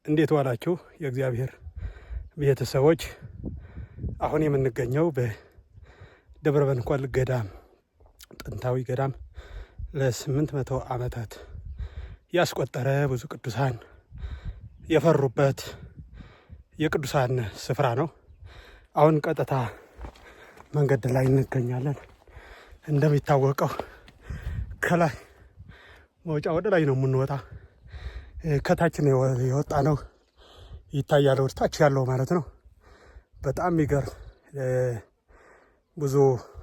እንዴት ዋላችሁ የእግዚአብሔር ቤተሰቦች? አሁን የምንገኘው በደብረ በንኮል ገዳም ጥንታዊ ገዳም ለ800 ዓመታት ያስቆጠረ ብዙ ቅዱሳን የፈሩበት የቅዱሳን ስፍራ ነው። አሁን ቀጥታ መንገድ ላይ እንገኛለን። እንደሚታወቀው ከላይ መውጫ ወደ ላይ ነው የምንወጣ። ከታች ነው የወጣ ነው ይታያል፣ ወደ ታች ያለው ማለት ነው። በጣም የሚገርም ብዙ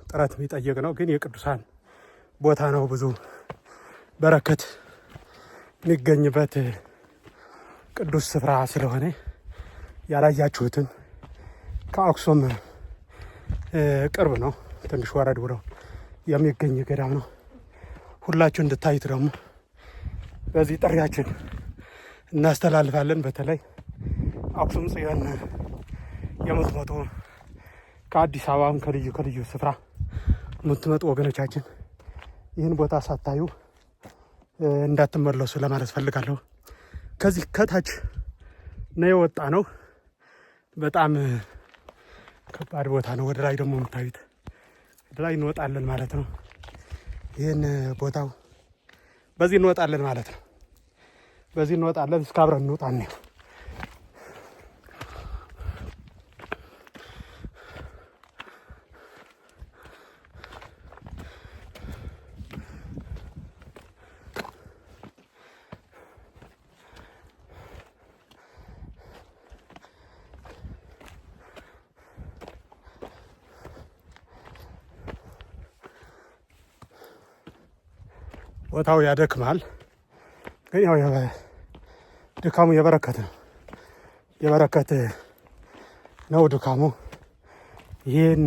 ጥረት የሚጠይቅ ነው፣ ግን የቅዱሳን ቦታ ነው። ብዙ በረከት የሚገኝበት ቅዱስ ስፍራ ስለሆነ ያላያችሁትን ከአክሱም ቅርብ ነው፣ ትንሽ ወረድ ብሎ የሚገኝ ገዳም ነው። ሁላችሁ እንድታዩት ደግሞ በዚህ ጥሪያችን እናስተላልፋለን። በተለይ አክሱም ጽዮን የምትመጡ ከአዲስ አበባም ከልዩ ስፍራ የምትመጡ ወገኖቻችን ይህን ቦታ ሳታዩ እንዳትመለሱ ለማለት ፈልጋለሁ። ከዚህ ከታች ነው የወጣ ነው። በጣም ከባድ ቦታ ነው። ወደ ላይ ደግሞ የምታዩት ወደ ላይ እንወጣለን ማለት ነው። ይህን ቦታው በዚህ እንወጣለን ማለት ነው። በዚህ እንወጣለን። እስከ አብረን እንውጣ ነው። ቦታው ያደክማል፣ ግን ያው ድካሙ የበረከት ነው። የበረከት ነው ድካሙ። ይህን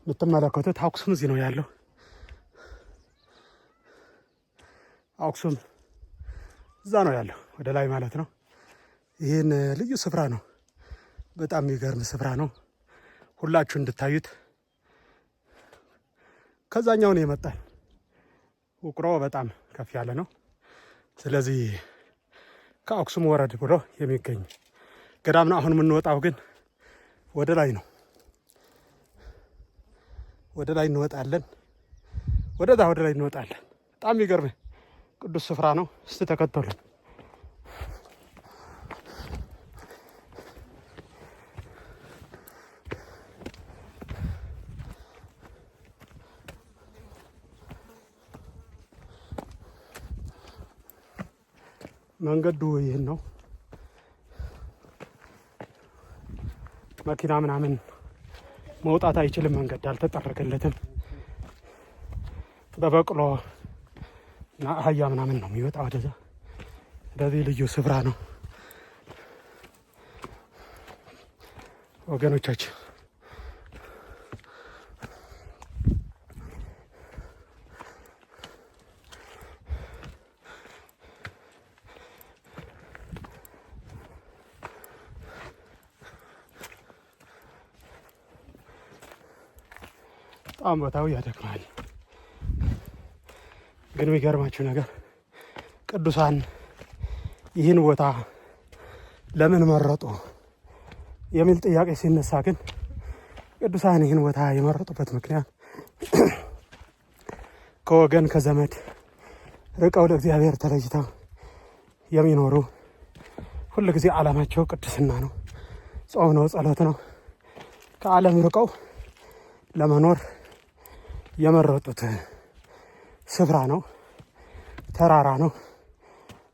የምትመለከቱት አክሱም እዚህ ነው ያለው። አክሱም እዛ ነው ያለው ወደ ላይ ማለት ነው። ይህን ልዩ ስፍራ ነው። በጣም የሚገርም ስፍራ ነው። ሁላችሁ እንድታዩት። ከዛኛው ነው የመጣን። ውቅሮ በጣም ከፍ ያለ ነው። ስለዚህ ከአክሱም ወረድ ብሎ የሚገኝ ገዳም ነው። አሁን የምንወጣው ግን ወደ ላይ ነው። ወደ ላይ እንወጣለን። ወደ ላይ እንወጣለን። በጣም የሚገርም ቅዱስ ስፍራ ነው። እስቲ ተከተሉን። መንገዱ ይህን ነው። መኪና ምናምን መውጣት አይችልም። መንገድ አልተጠረገለትም። በበቅሎ እና አህያ ምናምን ነው የሚወጣ ወደዛ። ስለዚህ ልዩ ስፍራ ነው ወገኖቻችን። በጣም ቦታው ያደክማል። ግን የሚገርማችሁ ነገር ቅዱሳን ይህን ቦታ ለምን መረጡ የሚል ጥያቄ ሲነሳ ግን ቅዱሳን ይህን ቦታ የመረጡበት ምክንያት ከወገን ከዘመድ ርቀው ለእግዚአብሔር ተለይተው የሚኖሩ ሁል ጊዜ ዓላማቸው ቅድስና ነው፣ ጾም ነው፣ ጸሎት ነው። ከዓለም ርቀው ለመኖር የመረጡት ስፍራ ነው። ተራራ ነው።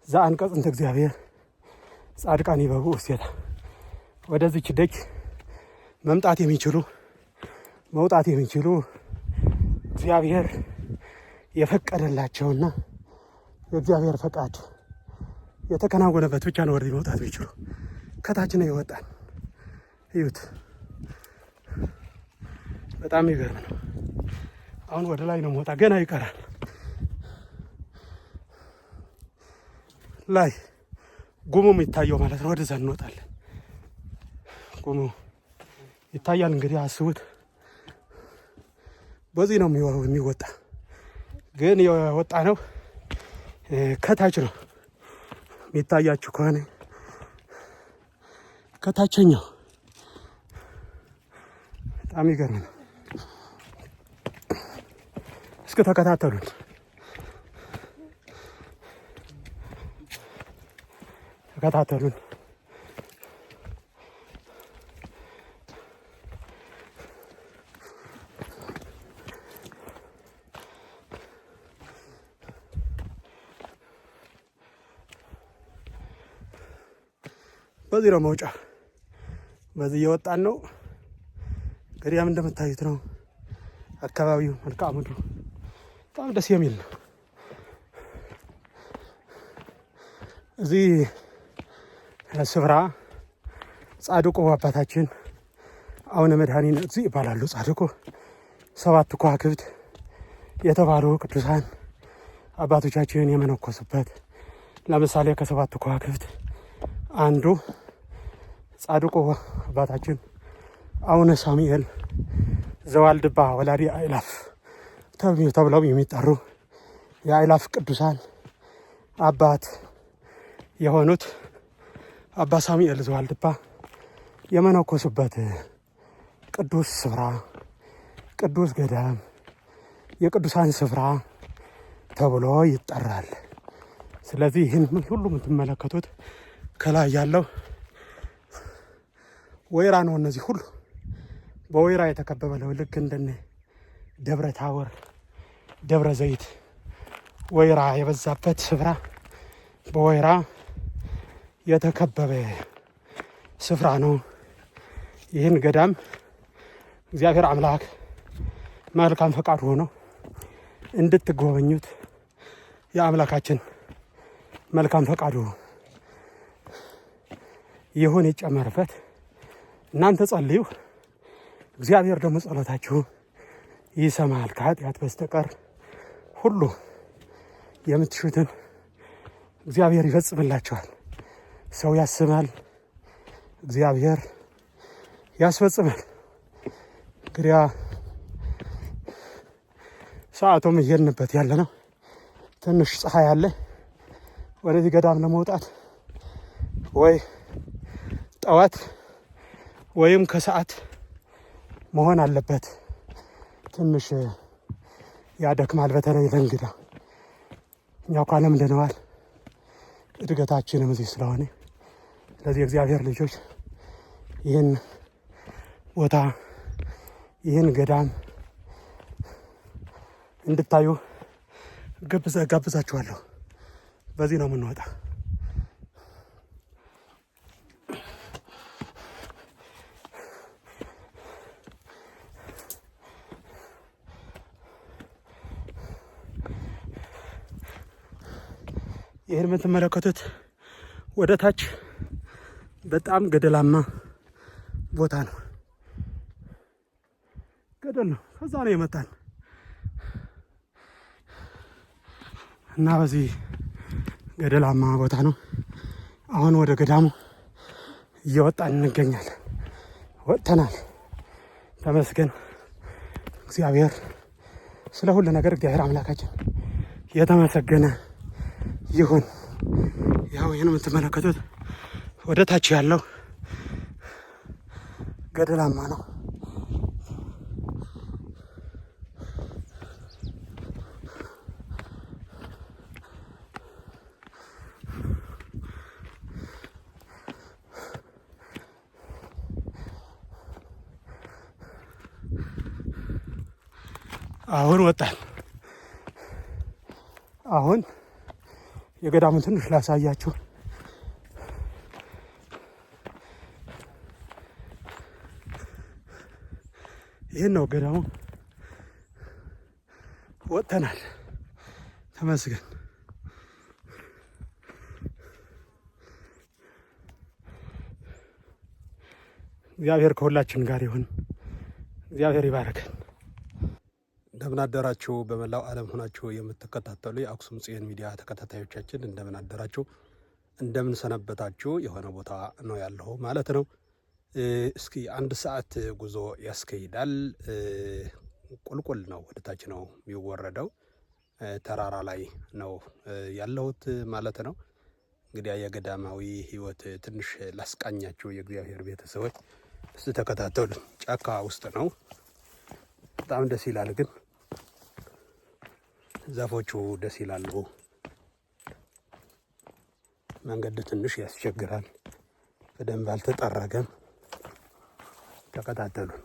ዘአንቀጽ እንተ እግዚአብሔር ጻድቃን ይበቡ ውስቴታ። ወደዚች ደጅ መምጣት የሚችሉ መውጣት የሚችሉ እግዚአብሔር የፈቀደላቸውና የእግዚአብሔር ፈቃድ የተከናወነበት ብቻ ነው ወደዚህ መውጣት የሚችሉ። ከታች ነው የወጣን። እዩት። በጣም ይገርም ነው። አሁን ወደ ላይ ነው መውጣ፣ ገና ይቀራል። ላይ ጉሙ የሚታየው ማለት ነው። ወደዛ እንወጣለን። ጉሙ ይታያል። እንግዲህ አስቡት። በዚህ ነው የሚወጣ። ግን የወጣ ነው ከታች ነው የሚታያችሁ ከሆነ ከታችኛው በጣም ይገርም ነው። እስከ ተከታተሉን። ተከታተሉን። በዚህ ነው መውጫ። በዚህ እየወጣን ነው። ገዳም እንደምታዩት ነው። አካባቢው መልክዓ ምድሩ በጣም ደስ የሚል ነው። እዚህ ስፍራ ጻድቁ አባታችን አቡነ መድኃኒት ይባላሉ። ጻድቁ 7 ከዋክብት የተባሉ ቅዱሳን አባቶቻችን የመነኮሱበት። ለምሳሌ ከ7 ከዋክብት አንዱ ጻድቁ አባታችን አቡነ ሳሙኤል ዘዋልድባ ወላዲ አእላፍ ተብለው የሚጠሩ የአእላፍ ቅዱሳን አባት የሆኑት አባ ሳሙኤል ዘዋልድባ የመነኮሱበት ቅዱስ ስፍራ፣ ቅዱስ ገዳም፣ የቅዱሳን ስፍራ ተብሎ ይጠራል። ስለዚህ ይህን ሁሉ የምትመለከቱት ከላይ ያለው ወይራ ነው። እነዚህ ሁሉ በወይራ የተከበበ ነው። ልክ እንደነ ደብረ ታቦር፣ ደብረ ዘይት ወይራ የበዛበት ስፍራ በወይራ የተከበበ ስፍራ ነው። ይህን ገዳም እግዚአብሔር አምላክ መልካም ፈቃድ ሆኖ እንድትጎበኙት የአምላካችን መልካም ፈቃዱ ይሁን ይጨመርበት። እናንተ ጸልዩ፣ እግዚአብሔር ደግሞ ጸሎታችሁ ይሰማል። ከኃጢአት በስተቀር ሁሉ የምትሹትን እግዚአብሔር ይፈጽምላችኋል። ሰው ያስባል፣ እግዚአብሔር ያስፈጽማል። እንግዲያ ሰዓቱም እየሄድንበት ያለ ነው። ትንሽ ፀሐይ አለ። ወደዚህ ገዳም ለመውጣት ወይ ጠዋት ወይም ከሰዓት መሆን አለበት። ትንሽ ያደክማል፣ በተለይ ለእንግዳ። እኛ እኮ ለምደነዋል፣ እድገታችንም እዚህ ስለሆነ። ስለዚህ እግዚአብሔር ልጆች ይህን ቦታ ይህን ገዳም እንድታዩ ጋብዛችኋለሁ። በዚህ ነው የምንወጣ። ይህን የምትመለከቱት ወደ ታች በጣም ገደላማ ቦታ ነው። ገደል ነው። ከዛ ነው የመጣን እና በዚህ ገደላማ ቦታ ነው። አሁን ወደ ገዳሙ እየወጣን እንገኛለን። ወጥተናል። ተመስገን እግዚአብሔር ስለ ሁሉ ነገር። እግዚአብሔር አምላካችን የተመሰገነ ይሁን። ያው ይህን የምትመለከቱት ወደ ታች ያለው ገደላማ ነው። አሁን ወጣን። አሁን የገዳሙን ትንሽ ላሳያችሁ። ይህን ነው ገዳሙ። ወጥተናል። ተመስገን። እግዚአብሔር ከሁላችን ጋር ይሁን። እግዚአብሔር ይባረከን። እንደምን አደራችሁ። በመላው ዓለም ሆናችሁ የምትከታተሉ የአክሱም ጽዮን ሚዲያ ተከታታዮቻችን እንደምን አደራችሁ፣ እንደምን ሰነበታችሁ። የሆነ ቦታ ነው ያለው ማለት ነው። እስኪ 1 ሰዓት ጉዞ ያስከሂዳል። ቁልቁል ነው፣ ወደታች ነው የሚወረደው። ተራራ ላይ ነው ያለሁት ማለት ነው። እንግዲህ የገዳማዊ ህይወት ትንሽ ላስቃኛችሁ የእግዚአብሔር ቤተሰቦች። እስቲ ተከታተሉን። ጫካ ውስጥ ነው። በጣም ደስ ይላል። ግን ዛፎቹ ደስ ይላሉ። መንገድ ትንሽ ያስቸግራል። በደንብ አልተጠረገም። ተከታተሉን።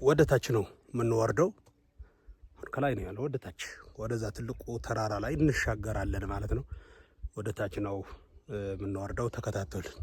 ወደ ታች ነው የምንወርደው። ከላይ ነው ያለው። ወደ ታች ወደዛ ትልቁ ተራራ ላይ እንሻገራለን ማለት ነው። ወደ ታች ነው የምንወርደው። ተከታተሉን።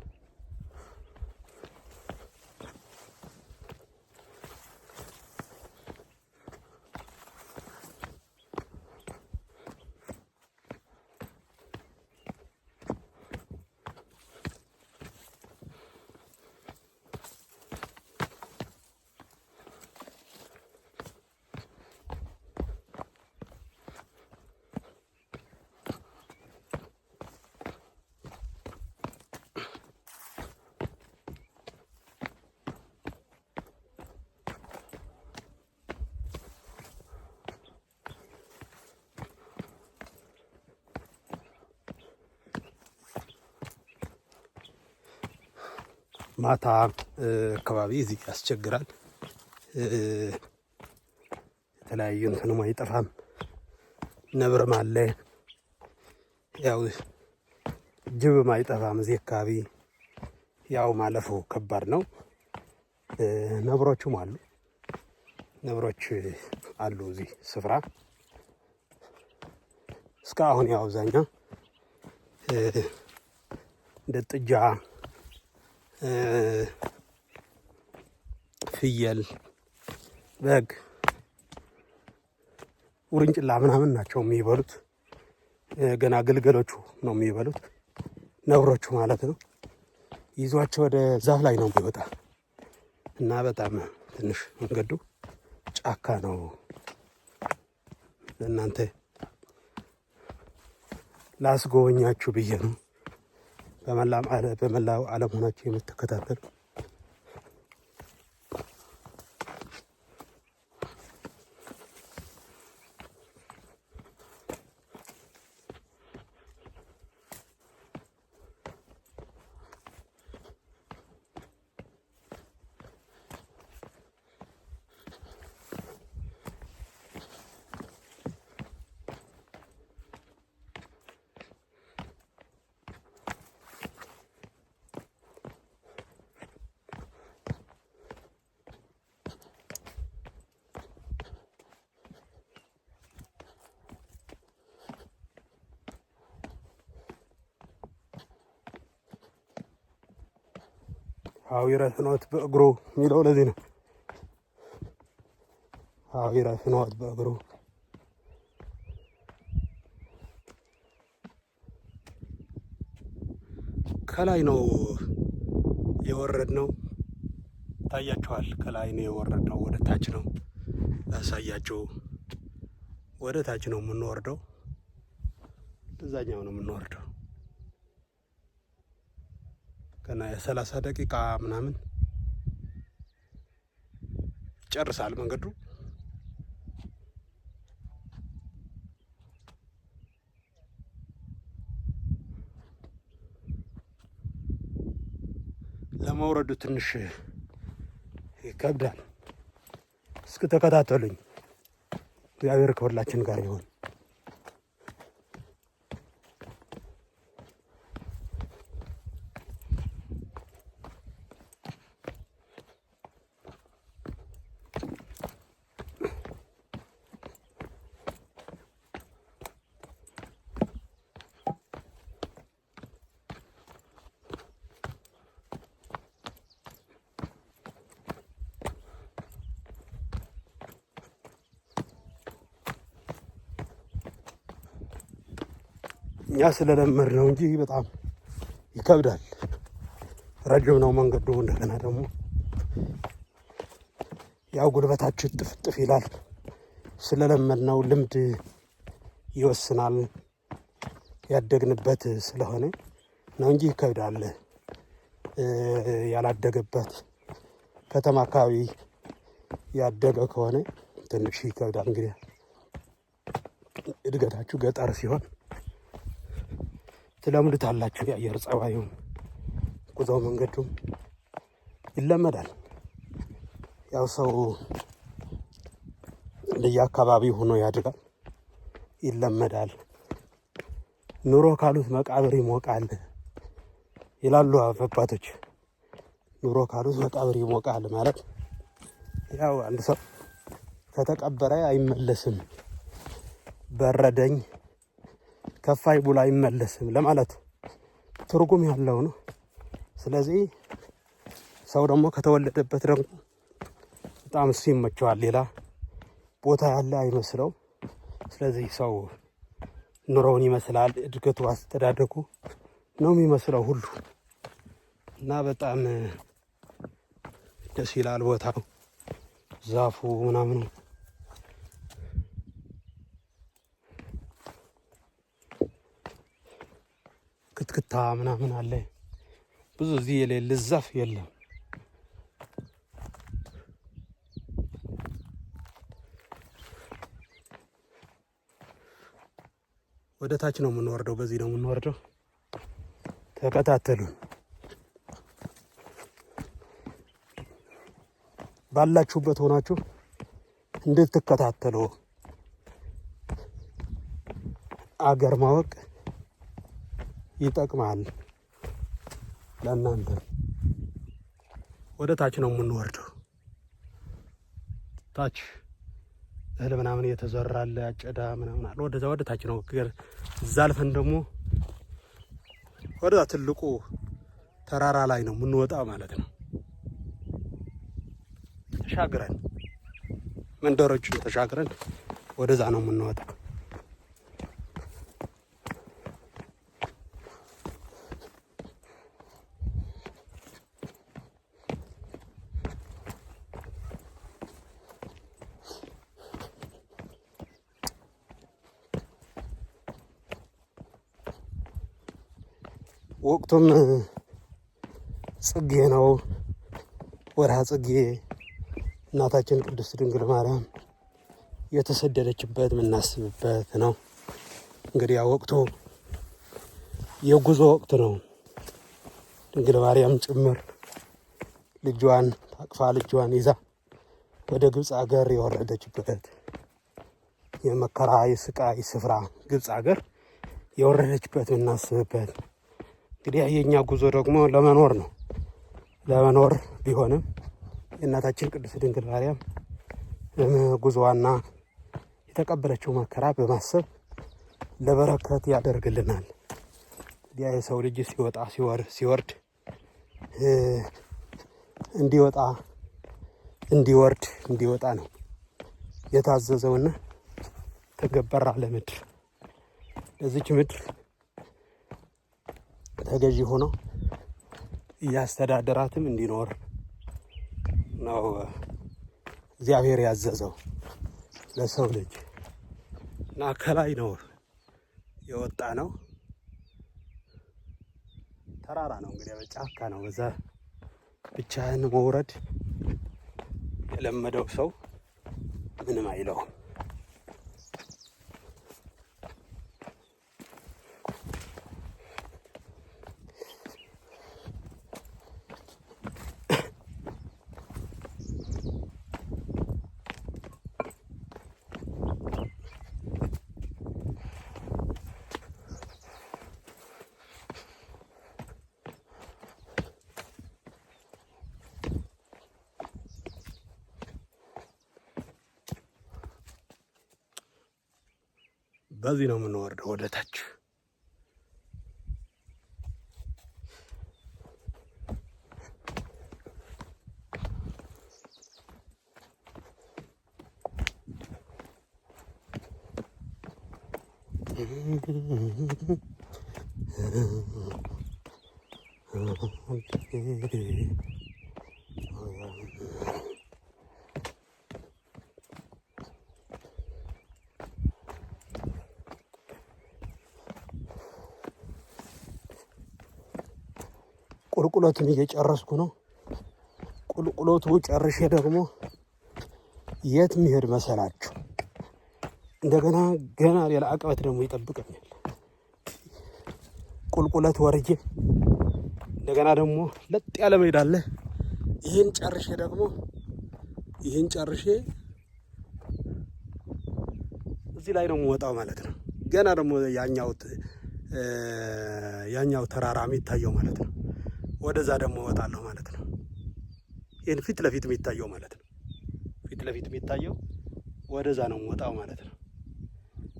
ማታ አካባቢ እዚህ ያስቸግራል። የተለያዩ እንትንም አይጠፋም። ነብርም አለ። ያው ጅብም አይጠፋም እዚህ አካባቢ። ያው ማለፉ ከባድ ነው። ነብሮቹም አሉ። ነብሮች አሉ እዚህ ስፍራ። እስካሁን ያው አብዛኛው እንደ ጥጃ፣ ፍየል፣ በግ፣ ውርንጭላ ምናምን ናቸው የሚበሉት። ገና ግልገሎቹ ነው የሚበሉት፣ ነብሮቹ ማለት ነው። ይዟቸው ወደ ዛፍ ላይ ነው የሚወጣ እና በጣም ትንሽ መንገዱ ጫካ ነው። እናንተ ላስጎበኛችሁ ብዬ ነው። በመላው ዓለም ሆናችሁ የምትከታተሉ ሐዊረ ፍኖት በእግሩ የሚለው ለዚህ ነው። ሐዊረ ፍኖት በእግሩ ከላይ ነው የወረድነው። ታያችኋል። ከላይ ነው የወረድነው። ወደ ታች ነው ያሳያችሁ። ወደ ታች ነው የምንወርደው። እዛኛው ነው የምንወርደው። ገና የ30 ደቂቃ ምናምን ይጨርሳል መንገዱ። ለመውረዱ ትንሽ ይከብዳል። እስኪ ተከታተሉኝ። እግዚአብሔር ከሁላችን ጋር ይሁን። እኛ ስለለመድ ነው እንጂ በጣም ይከብዳል። ረጅም ነው መንገዱ። እንደገና ደግሞ ያው ጉልበታችን ጥፍጥፍ ይላል። ስለለመድ ነው፣ ልምድ ይወስናል። ያደግንበት ስለሆነ ነው እንጂ ይከብዳል። ያላደገበት ከተማ አካባቢ ያደገ ከሆነ ትንሽ ይከብዳል። እንግዲህ እድገታችሁ ገጠር ሲሆን ትለምዱታላችሁ። የአየር ጸባዩም ጉዞ መንገዱም ይለመዳል። ያው ሰው እንደየአካባቢው ሆኖ ያድጋል፣ ይለመዳል። ኑሮ ካሉት መቃብር ይሞቃል ይላሉ አባቶች። ኑሮ ካሉት መቃብር ይሞቃል ማለት ያው አንድ ሰው ከተቀበረ አይመለስም፣ በረደኝ ከፋይ ብሎ አይመለስም ለማለት ትርጉም ያለው ነው። ስለዚህ ሰው ደግሞ ከተወለደበት ደግሞ በጣም እሱ ይመቸዋል፣ ሌላ ቦታ ያለ አይመስለው። ስለዚህ ሰው ኑሮውን ይመስላል፣ እድገቱ አስተዳደጉ ነው የሚመስለው ሁሉ እና በጣም ደስ ይላል ቦታው፣ ዛፉ ምናምኑ። ክትክታ ምናምን አለ ብዙ። እዚህ የሌለ ዛፍ የለም። ወደ ታች ነው የምንወርደው። በዚህ ነው የምንወርደው። ተከታተሉን። ባላችሁበት ሆናችሁ እንድትከታተሉ አገር ማወቅ ይጠቅማል ለእናንተ። ወደ ታች ነው የምንወርደው። ታች እህል ምናምን እየተዘራለ አጨዳ ምናምን አለ። ወደዛ ወደ ታች ነው። እዛ አልፈን ደግሞ ወደዛ ትልቁ ተራራ ላይ ነው የምንወጣው ማለት ነው። ተሻግረን መንደሮችን ተሻግረን ወደዛ ነው የምንወጣው። ወቅቱም ጽጌ ነው። ወርሃ ጽጌ እናታችን ቅድስት ድንግል ማርያም የተሰደደችበት የምናስብበት ነው። እንግዲህ ያ ወቅቱ የጉዞ ወቅት ነው። ድንግል ማርያም ጭምር ልጇን ታቅፋ ልጇን ይዛ ወደ ግብፅ ሀገር የወረደችበት የመከራ የስቃይ ስፍራ ግብፅ ሀገር የወረደችበት የምናስብበት። እንግዲህ የኛ ጉዞ ደግሞ ለመኖር ነው። ለመኖር ቢሆንም የእናታችን ቅድስት ድንግል ማርያም ጉዞዋና የተቀበለችው መከራ በማሰብ ለበረከት ያደርግልናል። እንግዲህ የሰው ልጅ ሲወጣ ሲወርድ እንዲወጣ እንዲወርድ እንዲወጣ ነው የታዘዘውና ተገበራ ለምድር ለዚች ምድር ተገዢ ሆኖ እያስተዳደራትም እንዲኖር ነው እግዚአብሔር ያዘዘው ለሰው ልጅ እና ከላይ ነው የወጣ ነው። ተራራ ነው እንግዲህ በጫካ ነው። በዛ ብቻህን መውረድ የለመደው ሰው ምንም አይለውም። በዚህ ነው የምንወርደው ወደ ታች። ቁልቁለቱን እየጨረስኩ ነው። ቁልቁለቱ ጨርሼ ደግሞ የት መሄድ መሰላችሁ? እንደገና ገና ሌላ አቀበት ደግሞ ይጠብቀኛል። ቁልቁለት ወርጄ እንደገና ደግሞ ለጥ ያለ ሜዳ አለ። ይህን ጨርሼ እዚህ ላይ ነው የምወጣው ማለት ነው። ገና ደግሞ ያኛው ተራራ የሚታየው ማለት ነው። ወደዛ ደግሞ እወጣለሁ ማለት ነው። ይህን ፊት ለፊት የሚታየው ማለት ነው። ፊት ለፊት የሚታየው ወደዛ ነው የምወጣው ማለት ነው።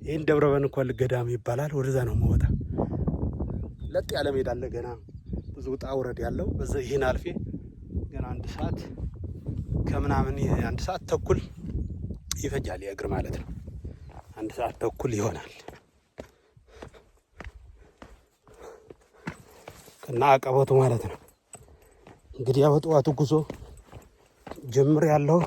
ይህን ደብረ በንኮል ገዳም ይባላል። ወደዛ ነው የምወጣ። ለጥ ያለ ሜዳ አለ። ገና ብዙ ውጣ ውረድ ያለው በዛ ይህን አልፌ ገና 1 ሰዓት ከምናምን 1 ሰዓት ተኩል ይፈጃል የእግር ማለት ነው። 1 ሰዓት ተኩል ይሆናል እና አቀበቱ ማለት ነው። እንግዲህ ያው ጠዋቱ ጉዞ ጀምር ያለው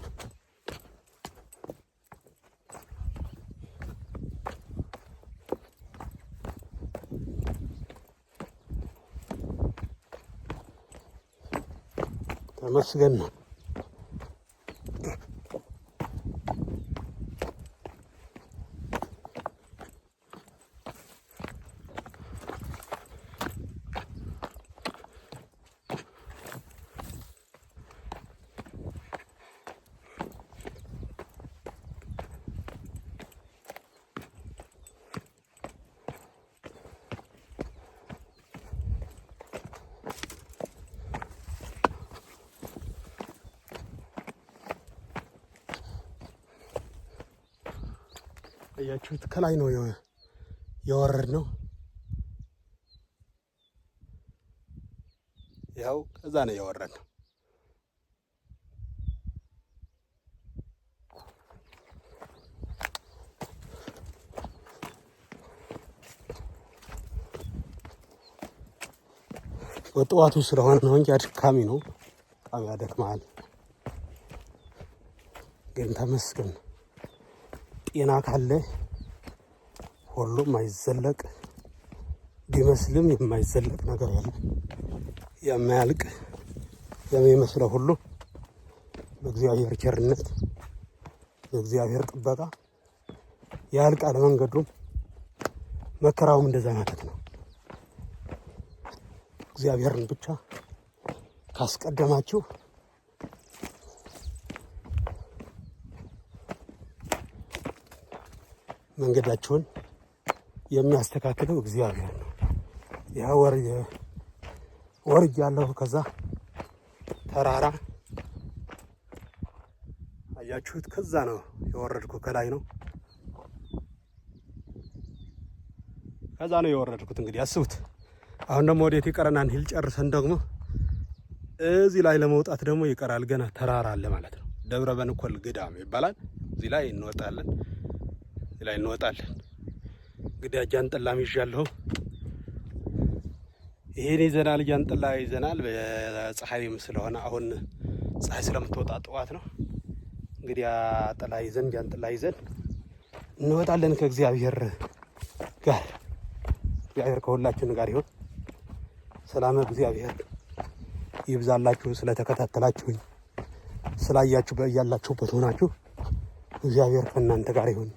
ተመስገን ነው። አያችሁት? ከላይ ነው የወረድ ነው። ያው ከዛ ነው የወረድ ነው። በጠዋቱ ስለሆነ ነው እንጂ አድካሚ ነው። በጣም ያደክማል። ግን ተመስገን ጤና ካለ ሁሉም አይዘለቅ ቢመስልም የማይዘለቅ ነገር ያለ የማያልቅ የሚመስለው ሁሉ በእግዚአብሔር ቸርነት በእግዚአብሔር ጥበቃ ያልቃል። መንገዱም መከራውም እንደዛ ማለት ነው። እግዚአብሔርን ብቻ ካስቀደማችሁ መንገዳችሁን የሚያስተካክለው እግዚአብሔር ነው። ያ ወርጅ ያለው ከዛ ተራራ አያችሁት? ከዛ ነው የወረድኩ። ከላይ ነው ከዛ ነው የወረድኩት። እንግዲህ አስቡት። አሁን ደግሞ ወዴት ይቀረናል? ሂል ጨርሰን ደግሞ እዚህ ላይ ለመውጣት ደግሞ ይቀራል። ገና ተራራ አለ ማለት ነው። ደብረ በንኮል ገዳም ይባላል። እዚህ ላይ እንወጣለን። እንግዲህ ጃንጥላም ይዣለሁ። ይሄን ይዘናል። ጃንጥላ ይዘናል። በፀሐይም ስለሆነ አሁን ፀሐይ ስለምትወጣ ጠዋት ነው። እንግዲህ ጥላ ይዘን ጃንጥላ ይዘን እንወጣለን ከእግዚአብሔር ጋር። እግዚአብሔር ከሁላችን ጋር ይሁን። ሰላም እግዚአብሔር ይብዛላችሁ። ስለተከታተላችሁኝ ስላያችሁ በያላችሁበት ሆናችሁ እግዚአብሔር ከእናንተ ጋር ይሁን።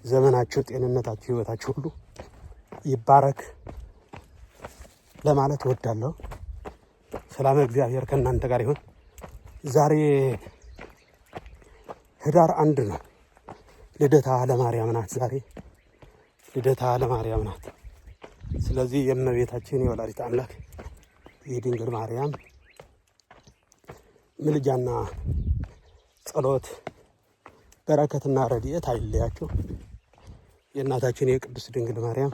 ዘመናችሁ፣ ጤንነታችሁ፣ ህይወታችሁ ሁሉ ይባረክ ለማለት እወዳለሁ። ሰላም እግዚአብሔር ከእናንተ ጋር ይሁን። ዛሬ ህዳር 1 ነው። ልደታ ለማርያም ናት። ዛሬ ልደታ ለማርያም ናት። ስለዚህ የእመቤታችን የወላዲተ አምላክ የድንግል ማርያም ምልጃና ጸሎት በረከትና ረድኤት አይለያችሁ። የእናታችን የቅድስት ድንግል ማርያም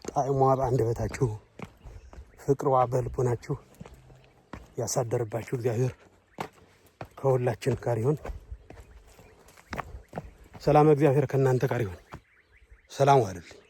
ጣዕሟ በአንደበታችሁ ፍቅሯ በልቦናችሁ ያሳደርባችሁ እግዚአብሔር ከሁላችን ጋር ይሁን። ሰላም እግዚአብሔር ከእናንተ ጋር ይሁን። ሰላም ዋሉልኝ።